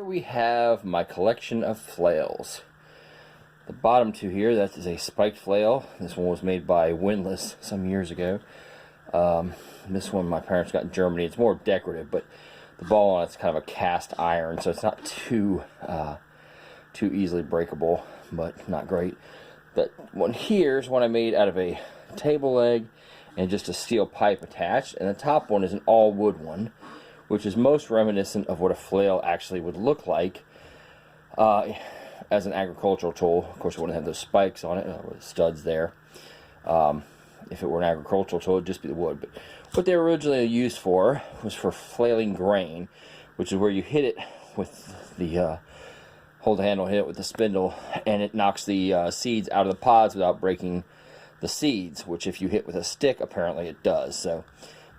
we have my collection of flails. The bottom two here, that is a spiked flail. This one was made by Windlass some years ago. This one my parents got in Germany. It's more decorative, but the ball on it's kind of a cast iron, so it's not too easily breakable, but not great. That one here is one I made out of a table leg and just a steel pipe attached, and the top one is an all wood one, which is most reminiscent of what a flail actually would look like as an agricultural tool. Of course, it wouldn't have those spikes on it, or studs there. If it were an agricultural tool, it'd just be the wood. But what they were originally used for was for flailing grain, which is where you hit it with the hold the handle, hit it with the spindle, and it knocks the seeds out of the pods without breaking the seeds, which if you hit with a stick, apparently it does. So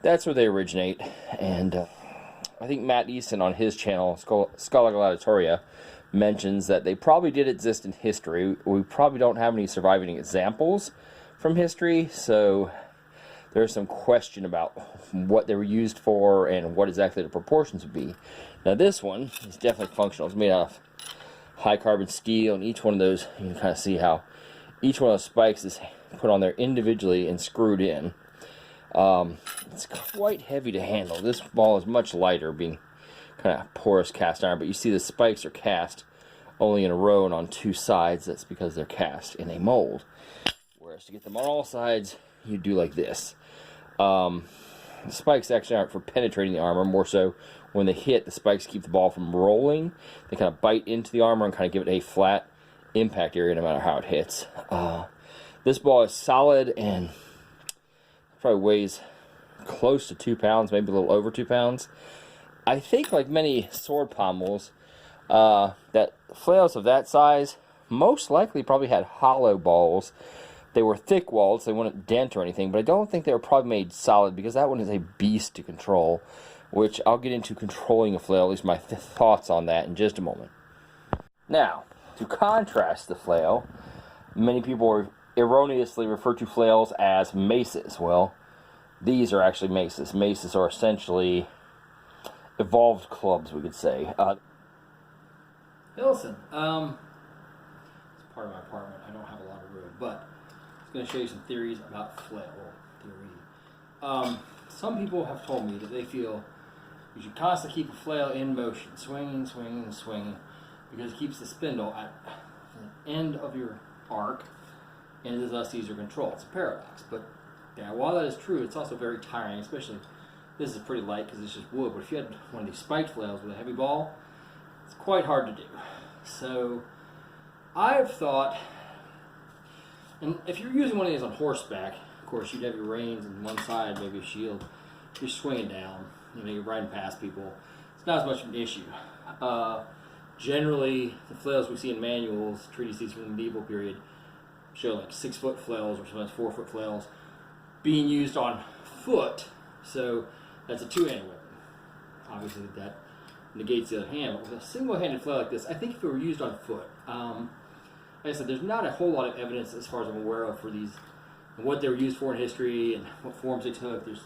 that's where they originate. And I think Matt Easton on his channel, Scala Gladiatoria, mentions that they probably did exist in history. We probably don't have any surviving examples from history, so there's some question about what they were used for and what exactly the proportions would be. Now this one is definitely functional. It's made out of high carbon steel, and each one of those, you can kind of see how each one of those spikes is put on there individually and screwed in. It's quite heavy to handle. This ball is much lighter, being kind of porous cast iron, but you see the spikes are cast only in a row and on two sides. That's because they're cast in a mold. Whereas to get them on all sides, you do like this. The spikes actually aren't for penetrating the armor, more so when they hit, the spikes keep the ball from rolling. They kind of bite into the armor and kind of give it a flat impact area no matter how it hits. This ball is solid and probably weighs close to 2 pounds, maybe a little over 2 pounds. I think, like many sword pommels, that flails of that size most likely probably had hollow balls. They were thick walled, so they wouldn't dent or anything, but I don't think they were probably made solid, because that one is a beast to control, which I'll get into controlling a flail, at least my thoughts on that in just a moment. Now, to contrast the flail, many people erroneously refer to flails as maces. Well, these are actually maces. Maces are essentially evolved clubs, we could say. Hey, listen, it's part of my apartment. I don't have a lot of room, but I'm going to show you some theories about flail theory. Some people have told me that they feel you should constantly keep a flail in motion, swinging, swinging, swinging, because it keeps the spindle at the end of your arc, and it is thus easier to control. It's a paradox, but yeah, while that is true, it's also very tiring, especially this is pretty light because it's just wood, but if you had one of these spiked flails with a heavy ball, it's quite hard to do. So I've thought, and if you're using one of these on horseback, of course you'd have your reins on one side, maybe a shield, you're swinging down, you're riding past people, it's not as much of an issue. Generally, the flails we see in manuals, treatises from the medieval period, show like 6-foot flails or sometimes 4-foot flails being used on foot, so that's a two-handed weapon. Obviously that negates the other hand, but with a single-handed flail like this, I think if it were used on foot, like I said, there's not a whole lot of evidence as far as I'm aware of for these, and what they were used for in history and what forms they took. There's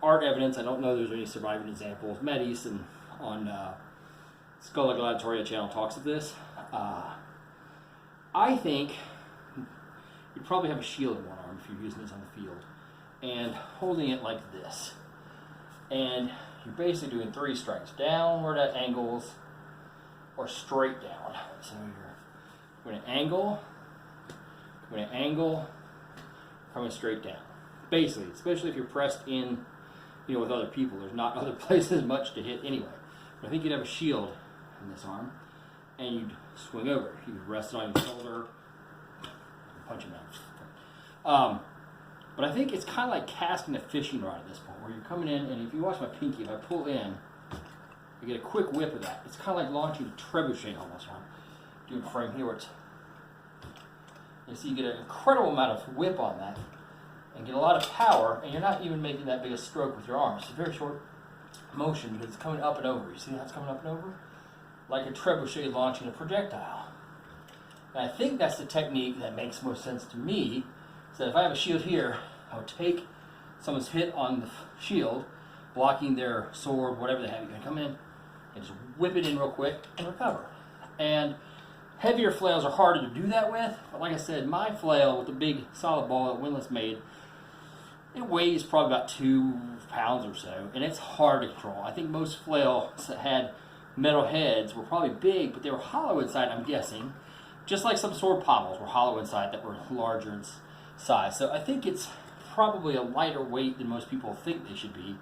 art evidence. I don't know there's any surviving examples. Matt Easton on Scala Gladiatoria channel talks of this. I think you'd probably have a shield in one arm if you're using this on the field, and holding it like this. And you're basically doing 3 strikes, downward at angles or straight down. So you're going to angle, coming straight down. Basically, especially if you're pressed in, with other people, there's not other places much to hit anyway. But I think you'd have a shield in this arm, and you'd swing over. You could rest it on your shoulder, punch him out. But I think it's kind of like casting a fishing rod at this point, where you're coming in, and if you watch my pinky, if I pull in, you get a quick whip of that. It's kind of like launching a trebuchet almost. I'm doing a frame here where it's, you see, you get an incredible amount of whip on that, and get a lot of power, and you're not even making that big a stroke with your arms. It's a very short motion because it's coming up and over. You see how it's coming up and over? Like a trebuchet launching a projectile. And I think that's the technique that makes most sense to me. So if I have a shield here, I would take someone's hit on the shield, blocking their sword, whatever they have. You're going to come in, and just whip it in real quick and recover. And heavier flails are harder to do that with, but like I said, my flail with the big solid ball that Windlass made, it weighs probably about 2 pounds or so, and it's hard to control. I think most flails that had metal heads were probably big, but they were hollow inside, I'm guessing. Just like some sword pommels were hollow inside that were larger in size. So I think it's probably a lighter weight than most people think they should be,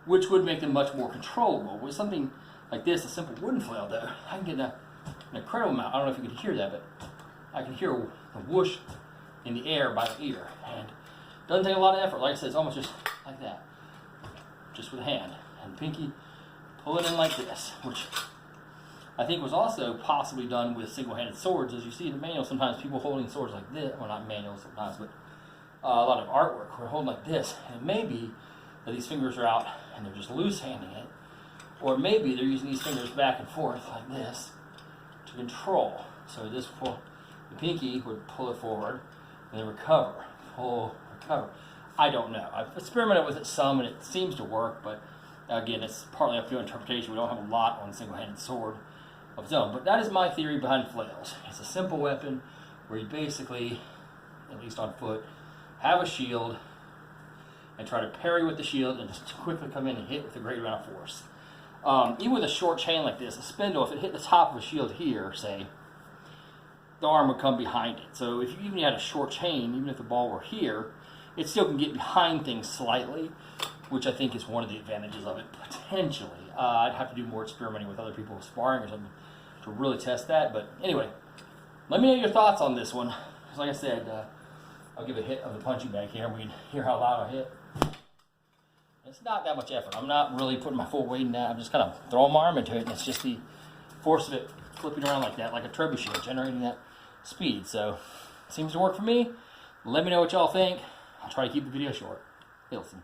which would make them much more controllable. With something like this, a simple wooden flail, though, I can get an incredible amount. I don't know if you can hear that, but I can hear a whoosh in the air by the ear. And it doesn't take a lot of effort. Like I said, it's almost just like that. Just with a hand. And pinky, pull it in like this, which I think was also possibly done with single-handed swords. As you see in the manual, sometimes people holding swords like this, well, not manuals sometimes, but a lot of artwork, we're holding like this. And it may be that these fingers are out and they're just loose-handing it, or maybe they're using these fingers back and forth like this to control. So this pull, the pinky would pull it forward and then recover, pull, recover. I don't know. I've experimented with it some and it seems to work, but again, it's partly up to interpretation. We don't have a lot on a single-handed sword of its own, but that is my theory behind flails. It's a simple weapon where you basically, at least on foot, have a shield and try to parry with the shield and just quickly come in and hit with a great amount of force. Even with a short chain like this, a spindle, if it hit the top of a shield here, say, the arm would come behind it. So if you even had a short chain, even if the ball were here, it still can get behind things slightly, which I think is one of the advantages of it, potentially. I'd have to do more experimenting with other people sparring or something to really test that. But anyway, let me know your thoughts on this one. Because like I said, I'll give a hit of the punching bag here, and we can hear how loud I hit. It's not that much effort. I'm not really putting my full weight in that. I'm just kind of throwing my arm into it, and it's just the force of it flipping around like that, like a trebuchet, generating that speed. So, it seems to work for me. Let me know what y'all think. I'll try to keep the video short. Hey, listen.